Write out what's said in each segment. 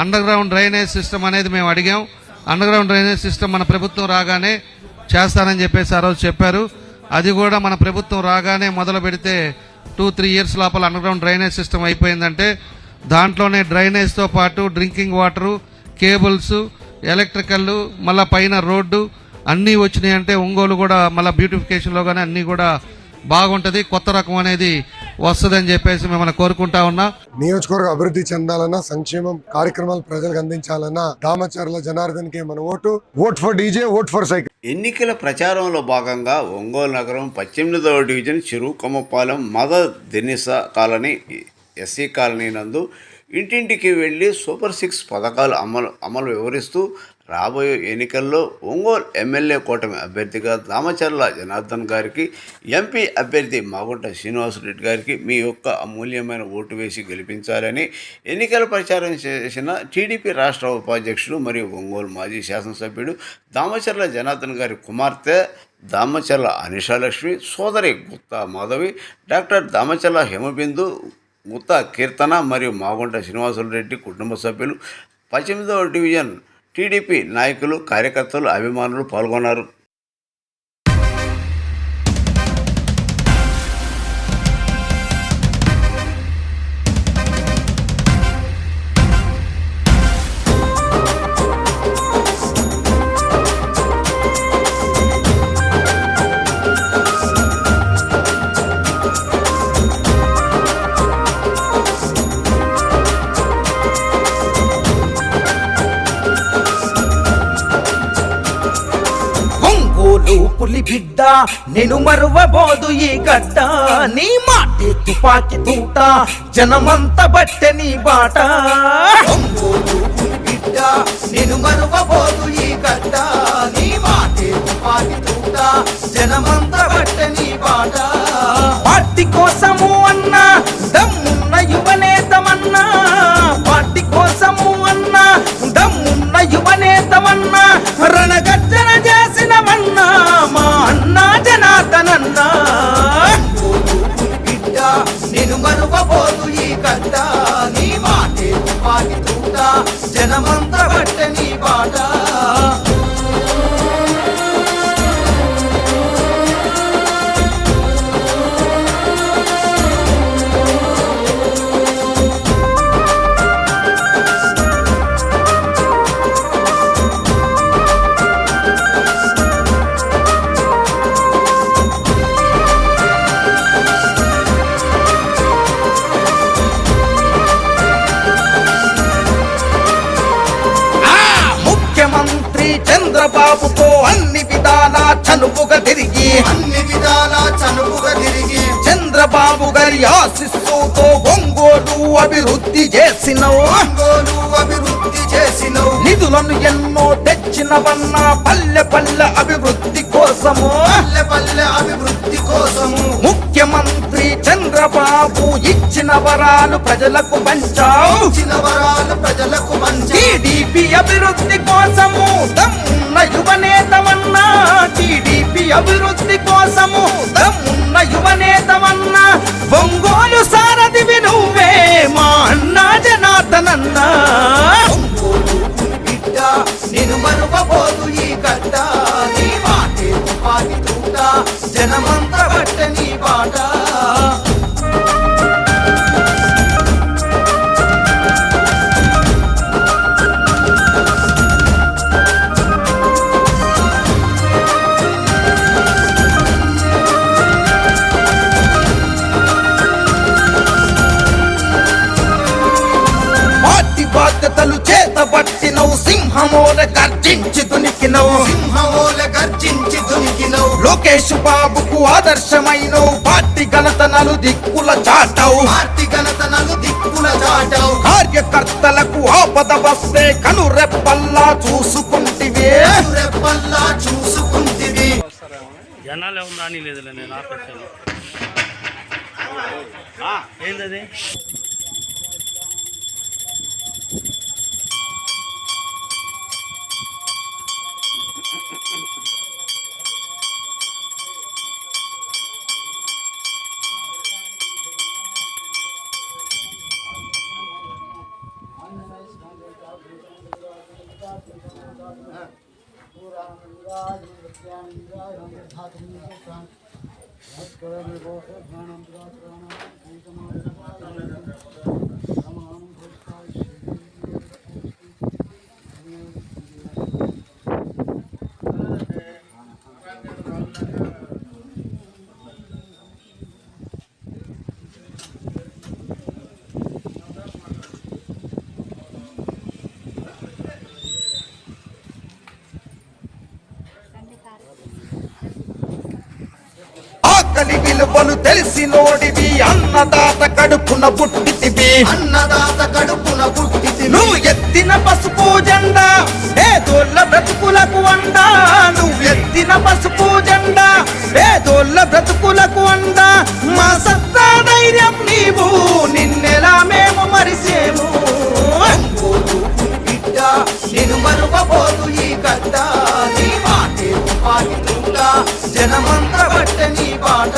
Under ground drainage system అనేది మేము అడిగాం. అండర్ గ్రౌండ్ డ్రైనేజ్ సిస్టమ్ మన ప్రభుత్వం రాగానే చేస్తానని చెప్పేసి ఆ రోజు చెప్పారు. అది కూడా మన ప్రభుత్వం రాగానే మొదలు పెడితే 2-3 ఇయర్స్ లోపల అండర్ గ్రౌండ్ డ్రైనేజ్ సిస్టమ్ అయిపోయిందంటే దాంట్లోనే డ్రైనేజ్తో పాటు డ్రింకింగ్ వాటరు, కేబుల్స్, ఎలక్ట్రికల్, మళ్ళీ పైన రోడ్డు అన్నీ వచ్చినాయి అంటే ఒంగోలు కూడా మళ్ళీ బ్యూటిఫికేషన్లో కానీ అన్నీ కూడా బాగుంటుంది, కొత్త రకం అనేది వస్తుందని చెప్పేసి మిమ్మల్ని కోరుకుంటా ఉన్నా. నియోజకవర్గ అభివృద్ధి చెందాలన్నా, సంక్షేమం కార్యక్రమాలు ప్రజలకు అందించాలన్నా దామచర్ల జనార్దన్ కే మన vote. Vote for DJ, vote for cycle. ఎన్నికల ప్రచారంలో భాగంగా ఒంగోలు నగరం 18వ division Cheruvukommapalem mother Teresa colony SC colony నందు ఇంటింటికి వెళ్ళి సూపర్ 6 పథకాలు అమలు వివరిస్తూ రాబోయే ఎన్నికల్లో ఒంగోలు ఎమ్మెల్యే కూటమి అభ్యర్థిగా దామచర్ల జనార్దన్ గారికి, ఎంపీ అభ్యర్థి మాగుంట శ్రీనివాసరెడ్డి గారికి మీ యొక్క అమూల్యమైన ఓటు వేసి గెలిపించాలని ఎన్నికల ప్రచారం చేసిన టీడీపీ రాష్ట్ర ఉపాధ్యక్షుడు మరియు ఒంగోలు మాజీ శాసనసభ్యుడు దామచర్ల జనార్దన్ గారి కుమార్తె దామచర్ల అనిషాలక్ష్మి, సోదరి గుత్తా మాధవి, డాక్టర్ దామచర్ల హిమబిందు, గుత్తా కీర్తన మరియు మాగుంట శ్రీనివాసరెడ్డి కుటుంబ సభ్యులు, 18వ డివిజన్ టీడీపీ నాయకులు, కార్యకర్తలు, అభిమానులు పాల్గొన్నారు. పులి బిడ్డ నేను మరువబోదు ఈ గడ్డ, నీ మాటే తుపాకి తూట జనమంత బట్టె నీ బాట. పులి బిడ్డ నేను మరువబోదు ఈ గడ్డ, నీ మాటే తుపాకి తూట జనమంత బట్టె నీ బాట. పార్టీ కోసము అన్నా దమ్మున్న యువనేతమన్నా, పార్టీ కోసము అన్నా దమ్మున్న యువనేతమన్నా, రణగర్జన చేసినవన్నా మా అన్నా జనార్దనన్నా. బిడ్డ నేను మరువబోదు ఈ గడ్డ, నీ మాటే తుపాకి తూట జనమంత బట్టె నీ బాట. చంద్రబాబుతో అన్ని విధాలా చనువుగా తిరిగి చంద్రబాబు గారి ఆశీస్సుతో ఒంగోలు అభివృద్ధి చేసినవు, నిధులను ఎన్నో తెచ్చినవన్నా పల్లె పల్లె అభివృద్ధి కోసము, ముఖ్యమంత్రి చంద్రబాబు ఇచ్చిన వరాలు ప్రజలకు పంచావు, టీడీపీ అభివృద్ధి కోసము దమ్మున్న యువనేతమన్నా, టీడీపీ అభివృద్ధి కోసము దమ్మున్న యువనేతమన్నా, ఒంగోలు సారథివి నువ్వే మా అన్నా జనార్దనన్నా. బిడ్డ నేను మరువబోదు ఈ గడ్డ, నీ మాటే తుపాకి తూట జనమంత బట్టె నీ బాట. బాధ్యతలు చేతబట్టినవు, సింహమోల గర్జించి దునికినవు, లోకేష్ బాబుకు ఆదర్శమైనవు, పార్టీ ఘనతనలు దిక్కుల చాటవు, కార్యకర్తలకు ఆపద వస్తే కనురెప్పల్లా చూసుకుంటివే. జనాలు ఏమన్నా అని లేదులే, నేను ఆపేసాను. ఏంటది? ఆకలి విలువలు తెలిసినోడివి అన్నదాత కడుపున పుట్టితివి అన్నదాత కడుపున పుట్టితివి నువ్వు ఎత్తిన పసుపు జెండా పేదోళ్ళ బ్రతుకులకు అండా నువ్వు ఎత్తిన పసుపు జెండా పేదోళ్ళ బ్రతుకులకు అండా మా సత్తా ధైర్యం నీవు నిన్నెలా మేము మరిసేము బిడ్డ నేను మరువబోదు ఈ గడ్డ నీ మాటే తుపాకి తుండ జనమంతా బట్ట నీ బాట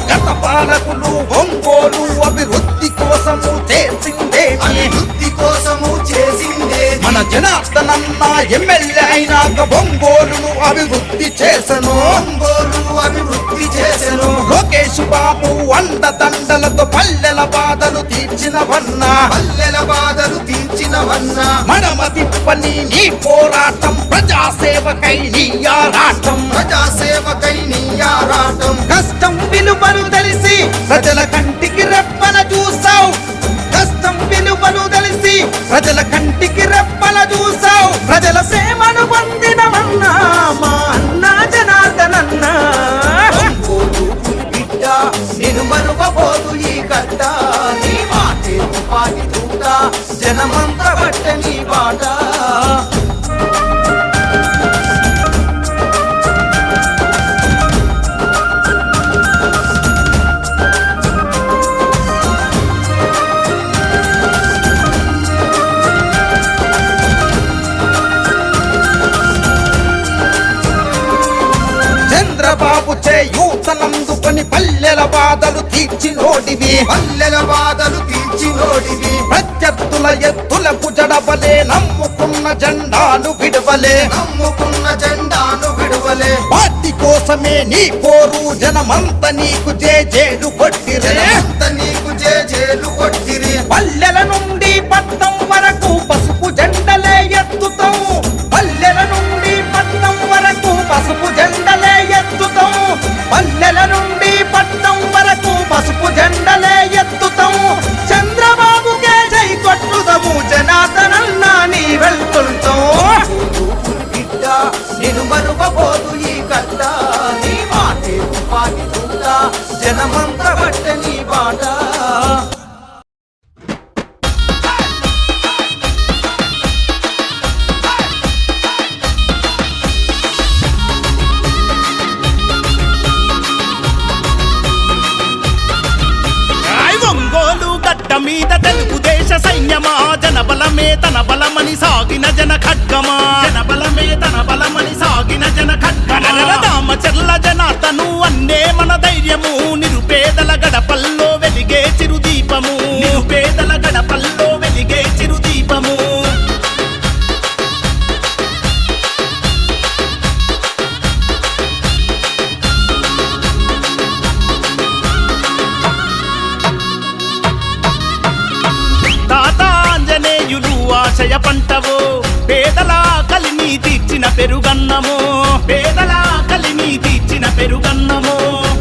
గత పాలకులు ఒంగోలు అభివృద్ధి కోసము చేసిందే మన జనార్దనన్న ఎమ్మెల్యే అయినాక ఒంగోలును అభివృద్ధి చేసను లోకేష్ బాబు అండదండలతో పల్లెల బాధలు తీర్చినవన్నా మడమ తిప్పని నీ పోరాటం ప్రజాసేవకై నీ ఆరాటం కష్టం విలువలు తెలిసి ప్రజల కంటికి రెప్పల చూసావు కష్టం విలువలు తెలిసి ప్రజల కంటికి రెప్పల చూసావు ప్రజల సేవను పొందినవన్నా మా అన్న జనార్దనన్న బిడ్డ నేను మరువబోదు ఈ గడ్డ నీ మాటే తుపాకి తూట జనమంతా బట్ట నీ బాట చంద్రబాబు చేయూతనందుకొని పల్లెల బాధలు తీర్చినోడివి ప్రత్యర్థుల ఎత్తులకు జడబలే నమ్ముకున్న జెండాను విడవలే పార్టీ కోసమే నీ పోరు జనమంత నీకు జేజేలు కొట్టిరి పల్లెల నుండి పట్నం వరకు పసుపు జెండలే ఎత్తుతాం పల్లెల నుండి పట్నం వరకు పసుపు జెండలే ఎత్తుతాం పల్లెల నుండి పట్నం వరకు పసుపు జెండలే ఎత్తుతాం చంద్రబాబుకే జై కొట్టుదము జనార్దనన్న నీ వెళ్తుంటాం బిడ్డ నేను మరువబోదు ఈ గడ్డ నీ మాటే తుపాకి తూట జనమంతా బట్ట నీ బాట మీద తెలుగుదేశ సైన్యమా జనబలమే తన బలమని సాగిన జన ఖడ్గమా జనబలమే తన బలమని సాగిన జన ఖడ్గమా రామచర్ల జనార్దను అన్నే మన ధైర్యము నిరుపేదల గడపల్లో వెలిగే చిరుదీపము నిరుపేదల గడపల్లో వెలిగే చిరుదీపము ఆశయ పంటవో పేదల కలిని తీర్చిన పెరుగన్నమో పేదల కలిని తీర్చిన పెరుగన్నమో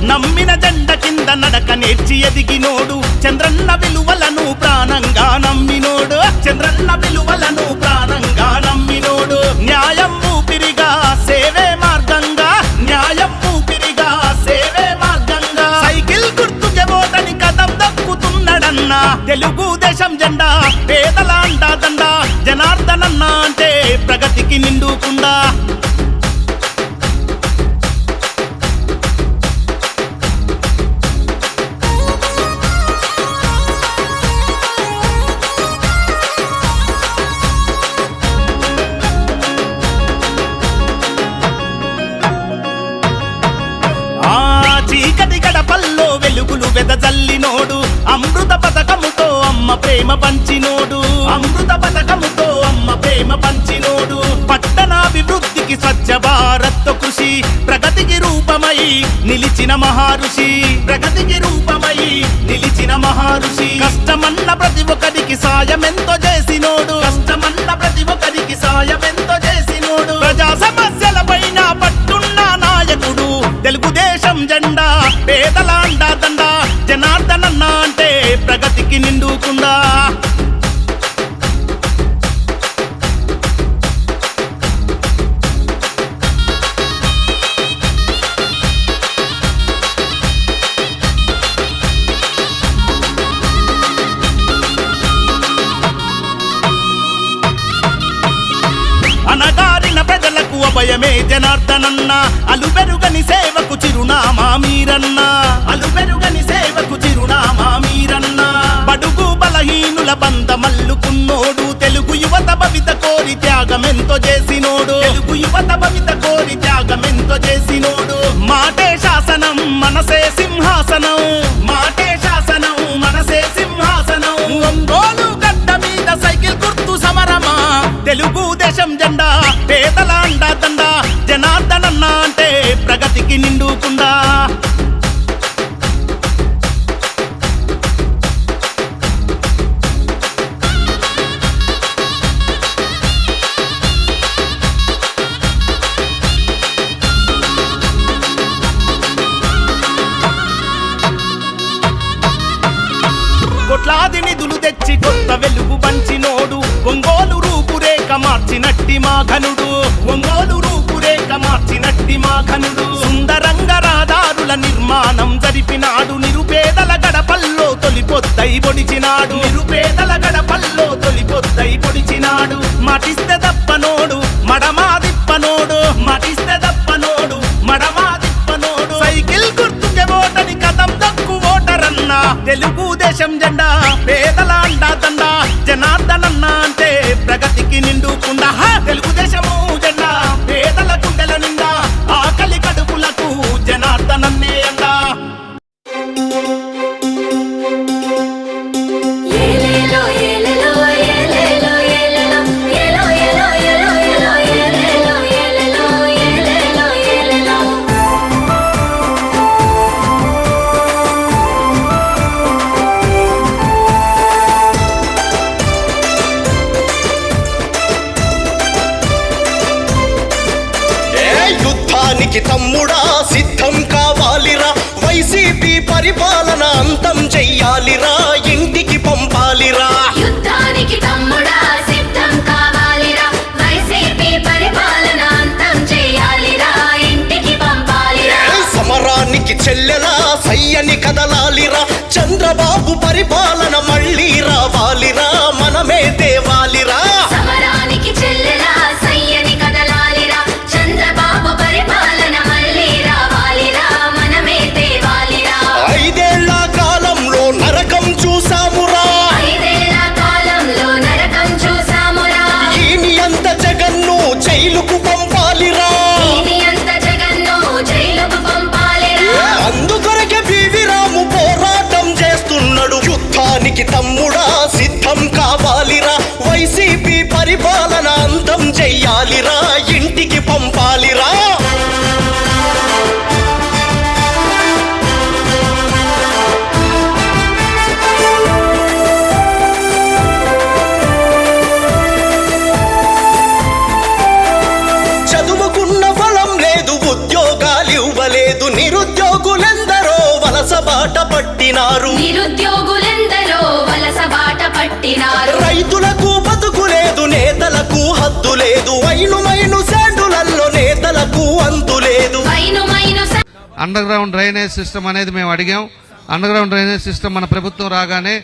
నమ్మిన జెండ కింద నడక నేర్చి ఎదిగినోడు చంద్రన్న విలువలను ప్రాణంగా నమ్మినోడు చంద్రన్న విలువలను ప్రాణంగా నమ్మినోడు న్యాయం ఊపిరిగా సేవే మార్గంగా న్యాయం ఊపిరిగా సేవే మార్గంగా సైకిల్ గుర్తుకే ఓటని కదం దక్కుతున్నాడన్నా తెలుగుదేశం జెండా పేదల అండాదండ జనార్దనన్న అంటే ప్రగతికి నిండుకుండా చీకటి గడపల్లో వెలుగులు వెదజ నిలిచిన మహారుషి, ప్రగతికి రూపమై నిలిచిన మహారుషి. కష్టమన్న ప్రతి ఒక్కరికి సాయమెంతో చేసినోడు, కష్టమన్న ప్రతి ఒక్కరికి సాయమెంతో చేసినోడు. ప్రజా సమస్యల పైన పట్టున్న నాయకుడు, తెలుగుదేశం జెండా పేదల అండా దండ. జనార్దనన్న అంటే ప్రగతికి నిండుకుండా. అనగారిన ప్రజలకు అభయమే జనార్దనన్న, అలుబెరుగని సేవకు చిరునామా మీరన్న, అలుబెరుగని సేవకు చిరునామా మీరన్న. బడుగు బలహీనుల బంధమల్లుకున్నోడు, తెలుగు యువత భవిత కోరి త్యాగమెంతో చేసినోడు, తెలుగు యువత భవిత కోరి త్యాగమెంతో చేసినోడు. మాటే శాసనం మనసే సింహాసనం, మాటే శాసనం మనసే సింహాసనం. ఒంగోలు గడ్డ మీద సైకిల్ గుర్తు సమరమా, తెలుగుదేశం జెండా పేదల అండా దండ. జనార్దనన్న అంటే ప్రగతికి నిండుకుండా. కోట్లాది నిధులు తెచ్చి కొత్త వెలుగు పంచినోడు, ఒంగోలు రూపురేఖ మార్చినట్టి మా ఘనుడు, ఒంగోలు రూపురేఖ మార్చినట్టి మా ఘనుడు. సుందరంగ రహదారుల నిర్మాణం జరిపినాడు, నిరుపేదల గడపల్లో తొలిపొద్దై పొడిచినాడు, నిరుపేదల గడపల్లో తొలిపొద్దై పొడిచినాడు. మాటిస్తే దప్పనోడు మడమా దిప్పనోడు, మాటిస్తే దప్పనోడు మడమా దిప్పనోడు. సైకిల్ గుర్తుకే ఓటని కథం దక్కు ఓటరన్న, తెలుగుదేశం జెండా పేదల అండా దండ. జనార్దనన్న అంటే ప్రగతికి నిండుకుండా. తెలుగుదేశము జెండా పేదల గుండెల నిండా, ఆకలి కడుపులకు జనార్దనన్నే అండా. ఏలేలో ఏలేలో ఏలేలో ఏలేలో ఏలో ఏలో ఏలో ఏలో ఏలేలో ఏలేలో ఏలేలో ఏలేలో. యుద్ధానికి తమ్ముడా సిద్ధం కావాలిరా, వైసీపీ పరిపాలన అంతం చెయ్యాలిరా, ఇంటికి పంపాలిరా. యుద్ధానికి తమ్ముడా సిద్ధం కావాలిరా, వైసీపీ పరిపాలన అంతం చేయాలిరా, ఇంటికి పంపాలిరా. సమరానికి చెల్లెలా సయ్యని కదలాలిరా, చంద్రబాబు పరిపాలన మళ్ళీ రావాలిరా, మనమే తేవాలిరా. సమరానికి చెల్లెలా సయ్యని కదలాలిరా, చంద్రబాబు పరిపాలన మళ్ళీ రావాలిరా, మనమే తేవాలిరా. 5 ఏళ్ల కాలంలో నరకం చూసామురా, 5 ఏళ్ల కాలంలో నరకం చూసామురా. ఈ నియంత జగన్ను జైలుకు పంపాలిరా, దీని అంత జగన్ను జైలుకు పంపాలిరా. అందుకొరకే పివి రాము పోరాటం చేస్తున్నాడు. యుద్ధానికి తమ్ముడా సిద్ధం కావాలిరా, వైసీపీ పరిపాలన అంతం చెయ్యాలిరా, ఇంటికి పంపాలిరా. చదువుకున్న ఫలం లేదు, ఉద్యోగాలు ఇవ్వలేదు, నిరుద్యోగులెందరో వలస బాట పట్టినారు, నిరుద్యోగులెందరో వలస బాట పట్టినారు. రైతులకు బతుకు లేదు, నేతలకు హద్దు లేదు, వైను శాండులలో నేతలకు అంతు లేదు. అండర్ గ్రౌండ్ డ్రైనేజ్ సిస్టమ్ అనేది మేము అడిగాం. అండర్ గ్రౌండ్ డ్రైనేజ్ సిస్టమ్ మన ప్రభుత్వం రాగానే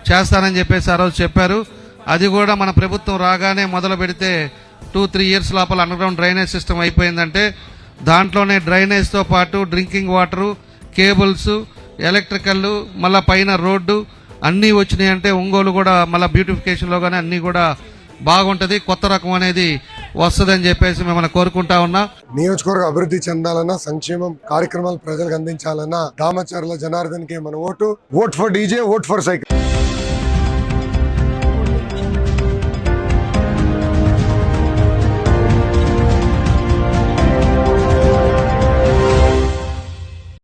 చేస్తానని చెప్పేసి ఆ రోజు చెప్పారు. అది కూడా మన ప్రభుత్వం రాగానే మొదలు పెడితే 2-3 ఇయర్స్ లోపల అండర్ గ్రౌండ్ డ్రైనేజ్ సిస్టమ్ అయిపోయిందంటే దాంట్లోనే డ్రైనేజ్తో పాటు డ్రింకింగ్ వాటరు, కేబుల్స్, ఎలక్ట్రికల్, మళ్ళీ పైన రోడ్డు అన్నీ వచ్చినాయి అంటే ఒంగోలు కూడా మళ్ళీ బ్యూటిఫికేషన్లో కానీ అన్నీ కూడా బాగుంటుంది, కొత్త రకం అనేది వస్తుందని చెప్పేసి మిమ్మల్ని కోరుకుంటా ఉన్నా. నియోజకవర్గ అభివృద్ధి చెందాలన్నా, సంక్షేమం కార్యక్రమాలు ప్రజలకు అందించాలన్నా దామచర్ల జనార్దన్కే మన vote. Vote for DJ, vote for cycle.